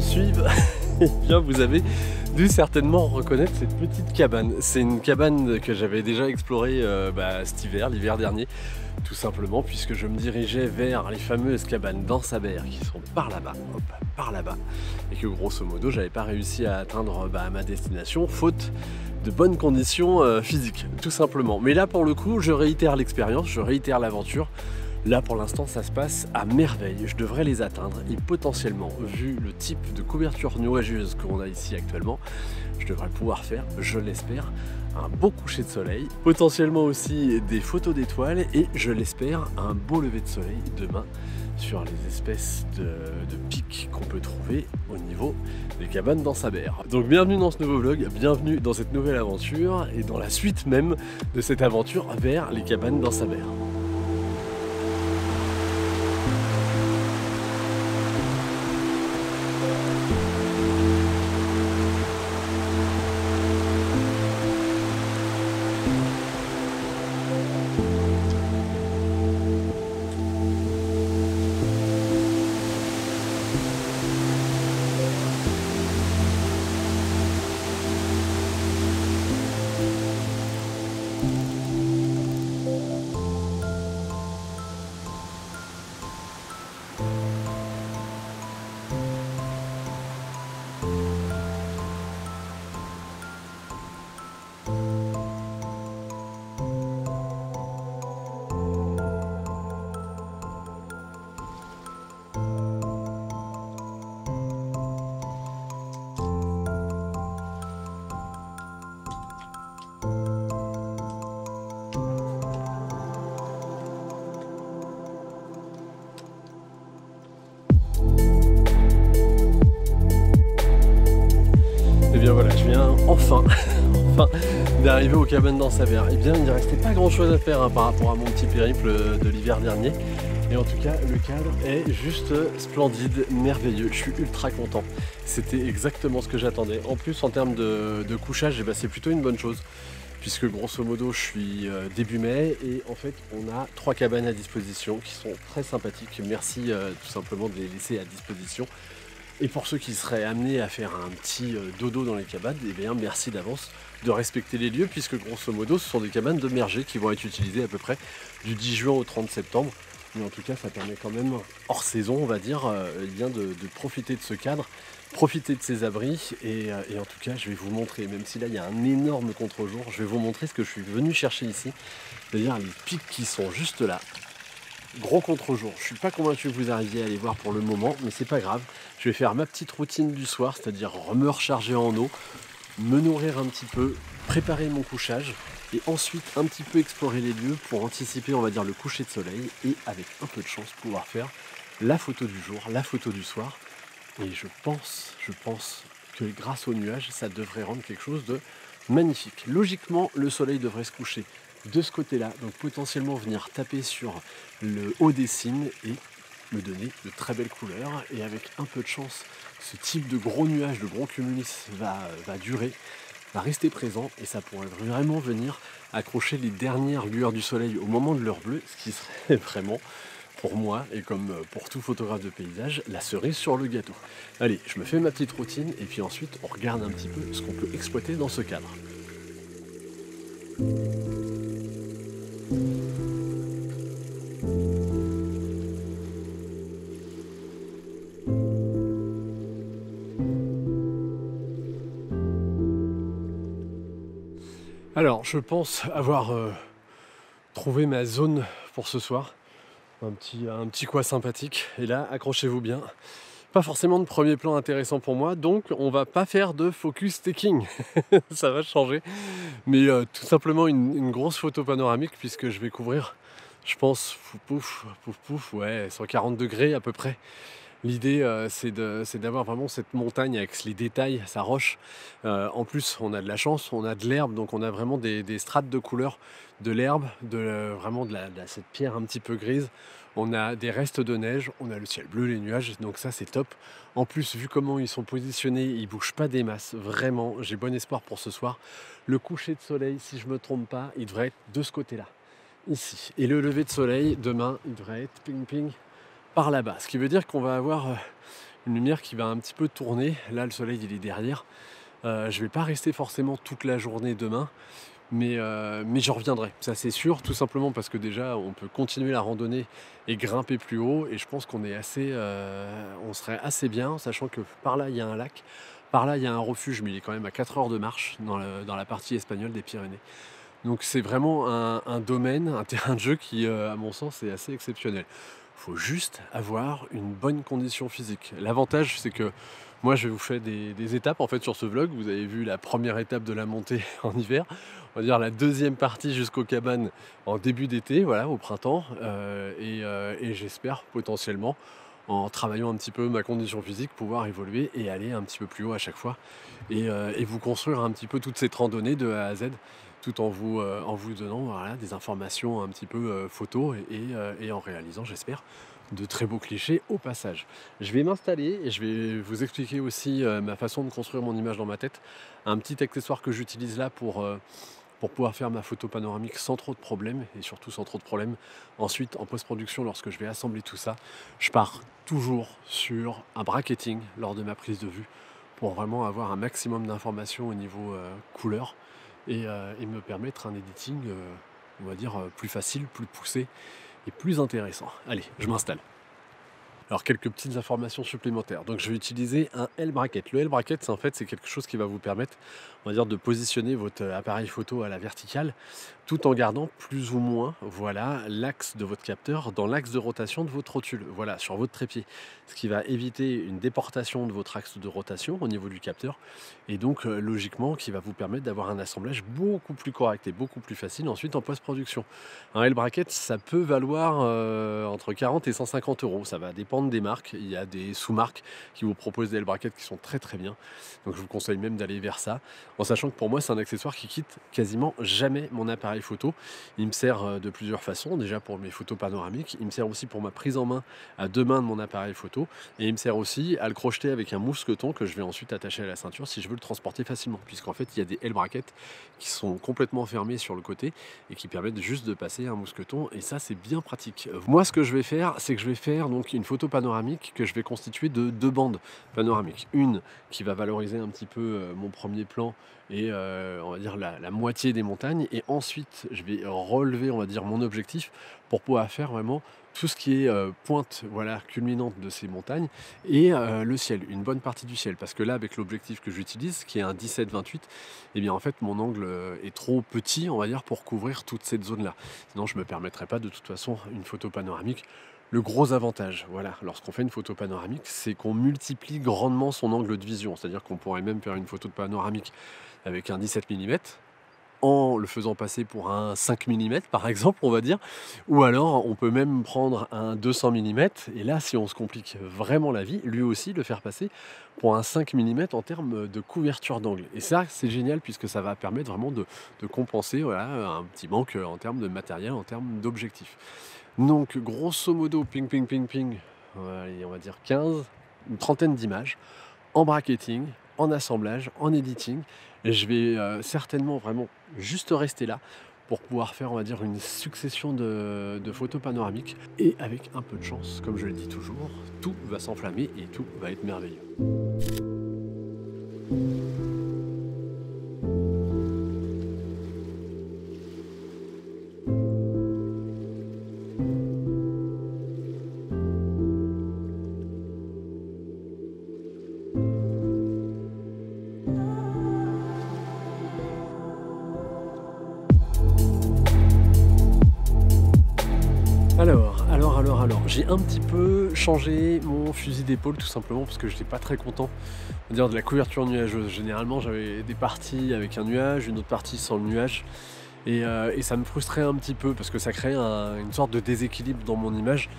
suivent, eh bien vous avez dû certainement reconnaître cette petite cabane. C'est une cabane que j'avais déjà explorée cet hiver, l'hiver dernier, tout simplement puisque je me dirigeais vers les fameuses cabanes d'Ansaber qui sont par là-bas, hop, par là-bas, et que grosso modo j'avais pas réussi à atteindre ma destination faute de bonnes conditions physiques, tout simplement. Mais là pour le coup, je réitère l'expérience, je réitère l'aventure. Là pour l'instant ça se passe à merveille, je devrais les atteindre et potentiellement, vu le type de couverture nuageuse qu'on a ici actuellement, je devrais pouvoir faire, je l'espère, un beau coucher de soleil, potentiellement aussi des photos d'étoiles et je l'espère un beau lever de soleil demain sur les espèces de pics qu'on peut trouver au niveau des cabanes d'Ansaber. Donc bienvenue dans ce nouveau vlog, bienvenue dans cette nouvelle aventure et dans la suite même de cette aventure vers les cabanes d'Ansaber. Enfin d'arriver aux cabanes d'Ansaber. Et bien il ne restait pas grand chose à faire par rapport à mon petit périple de l'hiver dernier. Et en tout cas le cadre est juste splendide, merveilleux, je suis ultra content. C'était exactement ce que j'attendais. En plus en termes de couchage, c'est plutôt une bonne chose. Puisque grosso modo je suis début mai et en fait on a 3 cabanes à disposition qui sont très sympathiques. Merci tout simplement de les laisser à disposition. Et pour ceux qui seraient amenés à faire un petit dodo dans les cabanes, eh bien merci d'avance de respecter les lieux puisque grosso modo ce sont des cabanes de Merger qui vont être utilisées à peu près du 10 juin au 30 septembre. Mais en tout cas ça permet quand même hors saison on va dire de profiter de ce cadre, profiter de ces abris et en tout cas je vais vous montrer, même si là il y a un énorme contre-jour, je vais vous montrer ce que je suis venu chercher ici, c'est-à-dire les pics qui sont juste là. Gros contre-jour, je suis pas convaincu que vous arriviez à les voir pour le moment, mais c'est pas grave. Je vais faire ma petite routine du soir, c'est-à-dire me recharger en eau, me nourrir un petit peu, préparer mon couchage et ensuite un petit peu explorer les lieux pour anticiper, on va dire, le coucher de soleil et avec un peu de chance pouvoir faire la photo du jour, la photo du soir. Et je pense que grâce aux nuages, ça devrait rendre quelque chose de magnifique. Logiquement, le soleil devrait se coucher de ce côté-là, donc potentiellement venir taper sur le haut des cimes et me donner de très belles couleurs. Et avec un peu de chance, ce type de gros nuages, de gros cumulus va durer, va rester présent et ça pourrait vraiment venir accrocher les dernières lueurs du soleil au moment de l'heure bleue, ce qui serait vraiment, pour moi et comme pour tout photographe de paysage, la cerise sur le gâteau. Allez, je me fais ma petite routine et puis ensuite on regarde un petit peu ce qu'on peut exploiter dans ce cadre. Alors, je pense avoir trouvé ma zone pour ce soir. Un petit coin sympathique. Et là, accrochez-vous bien. Pas forcément de premier plan intéressant pour moi, donc on va pas faire de focus taking. Ça va changer. Mais tout simplement une grosse photo panoramique puisque je vais couvrir, je pense, ouais, 140 degrés à peu près. L'idée, c'est d'avoir vraiment cette montagne avec les détails, sa roche. En plus, on a de la chance, on a de l'herbe, donc on a vraiment des strates de couleurs de l'herbe, vraiment de cette pierre un petit peu grise. On a des restes de neige, on a le ciel bleu, les nuages, donc ça c'est top. En plus, vu comment ils sont positionnés, ils ne bougent pas des masses. Vraiment, j'ai bon espoir pour ce soir. Le coucher de soleil, si je ne me trompe pas, il devrait être de ce côté-là, ici. Et le lever de soleil, demain, il devrait être ping-ping par là-bas. Ce qui veut dire qu'on va avoir une lumière qui va un petit peu tourner. Là, le soleil, il est derrière. Je vais pas rester forcément toute la journée demain, mais j'en reviendrai, ça c'est sûr, tout simplement parce que déjà, on peut continuer la randonnée et grimper plus haut et je pense qu'on est assez, on serait assez bien, sachant que par là, il y a un lac, par là, il y a un refuge, mais il est quand même à 4 heures de marche dans la partie espagnole des Pyrénées. Donc c'est vraiment un domaine, un terrain de jeu qui, à mon sens, est assez exceptionnel. Il faut juste avoir une bonne condition physique. L'avantage, c'est que moi, je vais vous faire des étapes en fait sur ce vlog. Vous avez vu la première étape de la montée en hiver, on va dire la deuxième partie jusqu'aux cabanes en début d'été, voilà, au printemps, et j'espère potentiellement, en travaillant un petit peu ma condition physique, pouvoir évoluer et aller un petit peu plus haut à chaque fois et vous construire un petit peu toute cette randonnée de A à Z tout en vous donnant voilà, des informations un petit peu photos et en réalisant, j'espère, de très beaux clichés au passage. Je vais m'installer et je vais vous expliquer aussi ma façon de construire mon image dans ma tête. Un petit accessoire que j'utilise là pour pouvoir faire ma photo panoramique sans trop de problèmes et surtout sans trop de problèmes. Ensuite, en post-production, lorsque je vais assembler tout ça, je pars toujours sur un bracketing lors de ma prise de vue pour vraiment avoir un maximum d'informations au niveau couleur et me permettre un editing, on va dire, plus facile, plus poussé et plus intéressant. Allez, je m'installe. Alors quelques petites informations supplémentaires. Donc je vais utiliser un L-bracket. Le L-bracket, c'est quelque chose qui va vous permettre, on va dire, de positionner votre appareil photo à la verticale, tout en gardant plus ou moins, voilà, l'axe de votre capteur dans l'axe de rotation de votre rotule, voilà, sur votre trépied. Ce qui va éviter une déportation de votre axe de rotation au niveau du capteur, et donc logiquement, qui va vous permettre d'avoir un assemblage beaucoup plus correct et beaucoup plus facile ensuite en post-production. Un L-bracket, ça peut valoir entre 40 et 150 euros. Ça va dépendre des marques. Il y a des sous-marques qui vous proposent des L-brackets qui sont très très bien. Donc je vous conseille même d'aller vers ça. En sachant que pour moi, c'est un accessoire qui quitte quasiment jamais mon appareil photo. Il me sert de plusieurs façons. Déjà pour mes photos panoramiques. Il me sert aussi pour ma prise en main à deux mains de mon appareil photo. Et il me sert aussi à le crocheter avec un mousqueton que je vais ensuite attacher à la ceinture si je veux le transporter facilement. Puisqu'en fait, il y a des L-brackets qui sont complètement fermés sur le côté et qui permettent juste de passer un mousqueton, et ça c'est bien pratique. Moi ce que je vais faire, c'est que je vais faire donc une photo panoramique que je vais constituer de deux bandes panoramiques. Une qui va valoriser un petit peu mon premier plan et on va dire la moitié des montagnes, et ensuite je vais relever, on va dire, mon objectif pour pouvoir faire vraiment tout ce qui est pointe, voilà, culminante de ces montagnes, et le ciel, une bonne partie du ciel, parce que là avec l'objectif que j'utilise qui est un 17-28, et bien en fait mon angle est trop petit, on va dire, pour couvrir toute cette zone là, sinon je ne me permettrai pas de toute façon une photo panoramique. Le gros avantage, voilà, lorsqu'on fait une photo panoramique, c'est qu'on multiplie grandement son angle de vision, c'est à dire qu'on pourrait même faire une photo de panoramique avec un 17 mm en le faisant passer pour un 5 mm par exemple, on va dire, ou alors on peut même prendre un 200 mm, et là si on se complique vraiment la vie, lui aussi le faire passer pour un 5 mm en termes de couverture d'angle. Et ça c'est génial puisque ça va permettre vraiment de compenser, voilà, un petit manque en termes de matériel, en termes d'objectifs. Donc grosso modo, ping ping ping ping, allez, on va dire 15, une trentaine d'images en bracketing, en assemblage, en editing. Et je vais certainement vraiment juste rester là pour pouvoir faire, on va dire, une succession de photos panoramiques. Et avec un peu de chance, comme je le dis toujours, tout va s'enflammer et tout va être merveilleux. Alors, j'ai un petit peu changé mon fusil d'épaule tout simplement parce que je n'étais pas très content, on va dire, de la couverture nuageuse. Généralement j'avais des parties avec un nuage, une autre partie sans le nuage, et ça me frustrait un petit peu parce que ça créait une sorte de déséquilibre dans mon image.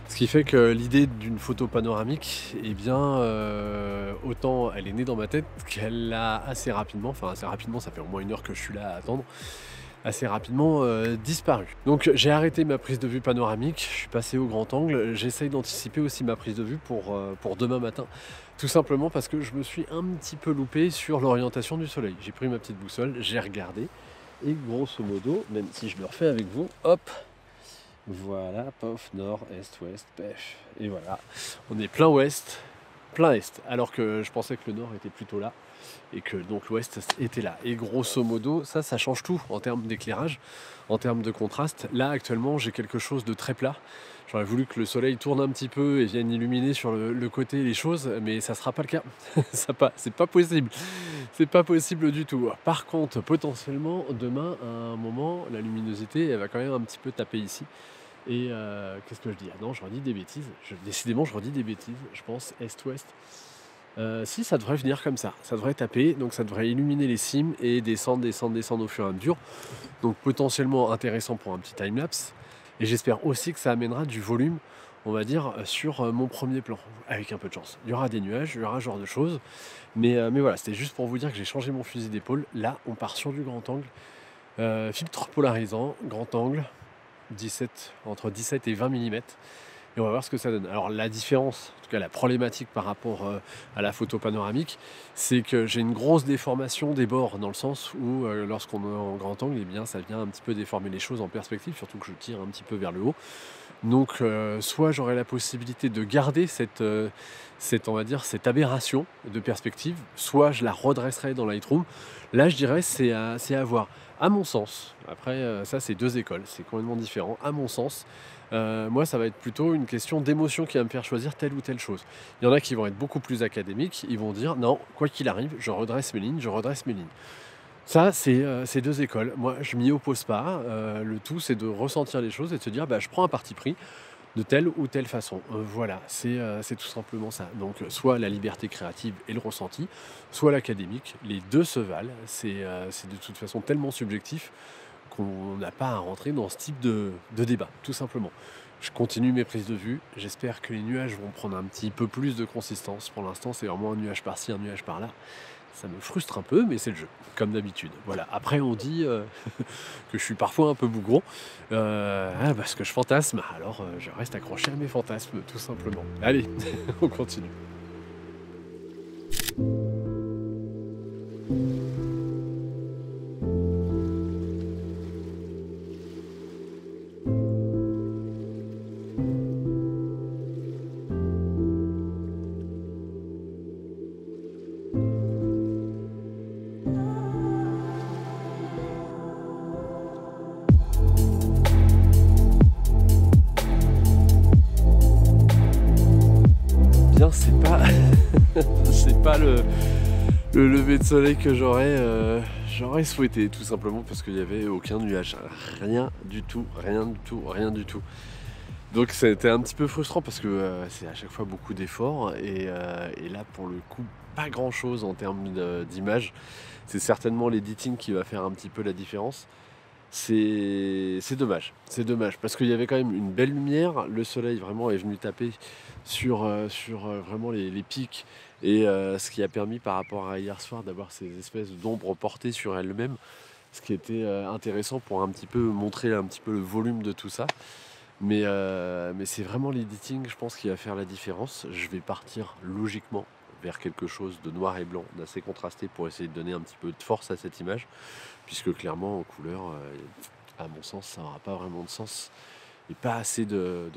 Ce qui fait que l'idée d'une photo panoramique, eh bien, autant elle est née dans ma tête qu'elle a assez rapidement, ça fait au moins 1 heure que je suis là à attendre, assez rapidement disparu. Donc j'ai arrêté ma prise de vue panoramique, je suis passé au grand angle, j'essaye d'anticiper aussi ma prise de vue pour demain matin, tout simplement parce que je me suis un petit peu loupé sur l'orientation du soleil. J'ai pris ma petite boussole, j'ai regardé, et grosso modo, même si je le refais avec vous, hop, voilà, pof, nord, est, ouest, pêche, et voilà, on est plein ouest, plein est, alors que je pensais que le nord était plutôt là et que donc l'ouest était là. Et grosso modo, ça change tout en termes d'éclairage, en termes de contraste. Là actuellement, j'ai quelque chose de très plat. J'aurais voulu que le soleil tourne un petit peu et vienne illuminer sur le côté les choses, mais ça sera pas le cas. C'est pas possible. C'est pas possible du tout. Par contre, potentiellement, demain, à un moment, la luminosité, elle va quand même un petit peu taper ici. Et qu'est-ce que je dis? Ah non, je redis des bêtises. Décidément, je redis des bêtises. Je pense est-ouest. Si, ça devrait venir comme ça. Ça devrait taper, donc ça devrait illuminer les cimes et descendre au fur et à mesure. Donc potentiellement intéressant pour un petit timelapse. Et j'espère aussi que ça amènera du volume, on va dire, sur mon premier plan, avec un peu de chance. Il y aura des nuages, il y aura ce genre de choses. Mais voilà, c'était juste pour vous dire que j'ai changé mon fusil d'épaule. Là, on part sur du grand angle. Filtre polarisant, grand angle, entre 17 et 20 mm. Et on va voir ce que ça donne. Alors la différence, en tout cas la problématique par rapport à la photo panoramique, c'est que j'ai une grosse déformation des bords, dans le sens où lorsqu'on est en grand angle, eh bien, ça vient un petit peu déformer les choses en perspective, surtout que je tire un petit peu vers le haut. Donc soit j'aurai la possibilité de garder on va dire, cette aberration de perspective, soit je la redresserai dans Lightroom. Là je dirais c'est à voir. À mon sens, après ça c'est deux écoles, c'est complètement différent. À mon sens, moi ça va être plutôt une question d'émotion qui va me faire choisir telle ou telle chose. Il y en a qui vont être beaucoup plus académiques, ils vont dire non, quoi qu'il arrive, je redresse mes lignes. Ça, c'est deux écoles. Moi, je m'y oppose pas. Le tout, c'est de ressentir les choses et de se dire, je prends un parti pris de telle ou telle façon. Voilà, c'est tout simplement ça. Donc, soit la liberté créative et le ressenti, soit l'académique. Les deux se valent. C'est de toute façon tellement subjectif qu'on n'a pas à rentrer dans ce type de débat, tout simplement. Je continue mes prises de vue. J'espère que les nuages vont prendre un petit peu plus de consistance. Pour l'instant, c'est vraiment un nuage par-ci, un nuage par-là. Ça me frustre un peu, mais c'est le jeu, comme d'habitude. Voilà. Après, on dit que je suis parfois un peu bougon, parce que je fantasme. Alors, je reste accroché à mes fantasmes, tout simplement. Allez, on continue. C'est pas le lever de soleil que j'aurais souhaité, tout simplement parce qu'il n'y avait aucun nuage, rien du tout. Donc c'était un petit peu frustrant parce que c'est à chaque fois beaucoup d'efforts et là pour le coup pas grand chose en termes d'image. C'est certainement l'editing qui va faire un petit peu la différence. C'est dommage parce qu'il y avait quand même une belle lumière, le soleil vraiment est venu taper sur vraiment les pics et ce qui a permis par rapport à hier soir d'avoir ces espèces d'ombres portées sur elles-mêmes, ce qui était intéressant pour un petit peu montrer un petit peu le volume de tout ça. Mais c'est vraiment l'editing, je pense, qui va faire la différence. Je vais partir logiquement vers quelque chose de noir et blanc, d'assez contrasté pour essayer de donner un petit peu de force à cette image, puisque clairement en couleur, à mon sens, ça n'aura pas vraiment de sens et pas assez de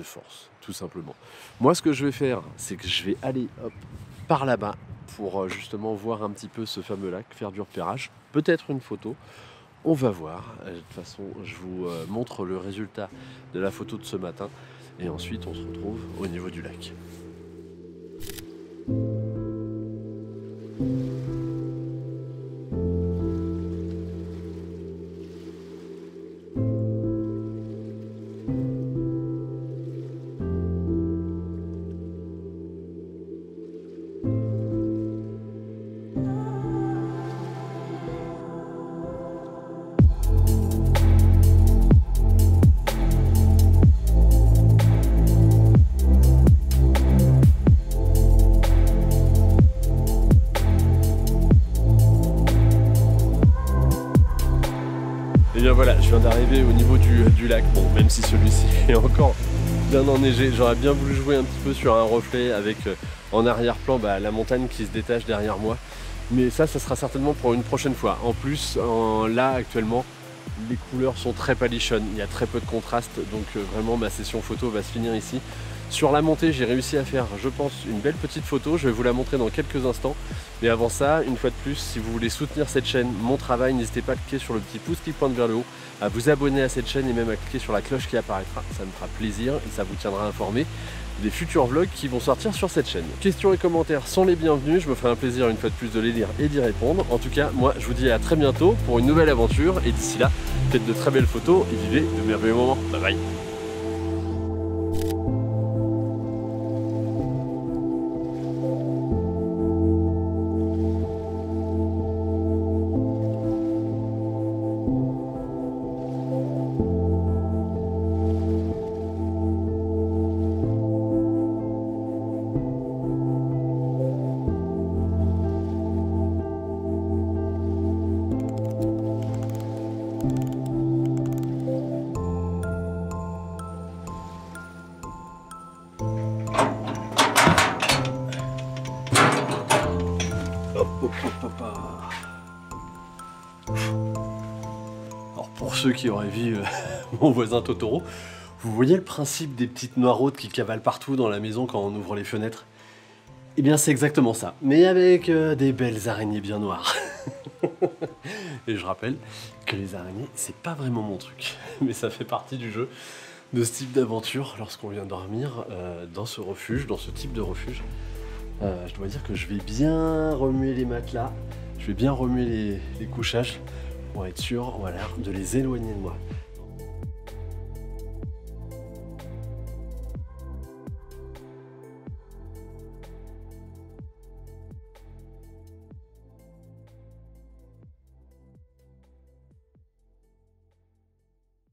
force, tout simplement. Moi, ce que je vais faire, c'est que je vais aller par là-bas pour justement voir un petit peu ce fameux lac, faire du repérage, peut-être une photo. On va voir. De toute façon, je vous montre le résultat de la photo de ce matin et ensuite on se retrouve au niveau du lac. Et bien voilà, je viens d'arriver au niveau du lac, bon, même si celui-ci est encore bien enneigé, j'aurais bien voulu jouer un petit peu sur un reflet avec en arrière-plan la montagne qui se détache derrière moi. Mais ça sera certainement pour une prochaine fois. En plus, là actuellement, les couleurs sont très palichonnes, il y a très peu de contraste, donc vraiment ma session photo va se finir ici. Sur la montée, j'ai réussi à faire, je pense, une belle petite photo. Je vais vous la montrer dans quelques instants. Mais avant ça, une fois de plus, si vous voulez soutenir cette chaîne, mon travail, n'hésitez pas à cliquer sur le petit pouce qui pointe vers le haut, à vous abonner à cette chaîne et même à cliquer sur la cloche qui apparaîtra. Ça me fera plaisir et ça vous tiendra informé des futurs vlogs qui vont sortir sur cette chaîne. Questions et commentaires sont les bienvenus. Je me ferai un plaisir une fois de plus de les lire et d'y répondre. En tout cas, moi, je vous dis à très bientôt pour une nouvelle aventure. Et d'ici là, faites de très belles photos et vivez de merveilleux moments. Bye bye. Alors pour ceux qui auraient vu mon voisin Totoro, vous voyez le principe des petites noiraudes qui cavalent partout dans la maison quand on ouvre les fenêtres? Eh bien c'est exactement ça, mais avec des belles araignées bien noires. Et je rappelle que les araignées, c'est pas vraiment mon truc, mais ça fait partie du jeu de ce type d'aventure lorsqu'on vient dormir dans ce refuge, dans ce type de refuge. Je dois dire que je vais bien remuer les matelas, je vais bien remuer les couchages pour être sûr, voilà, de les éloigner de moi.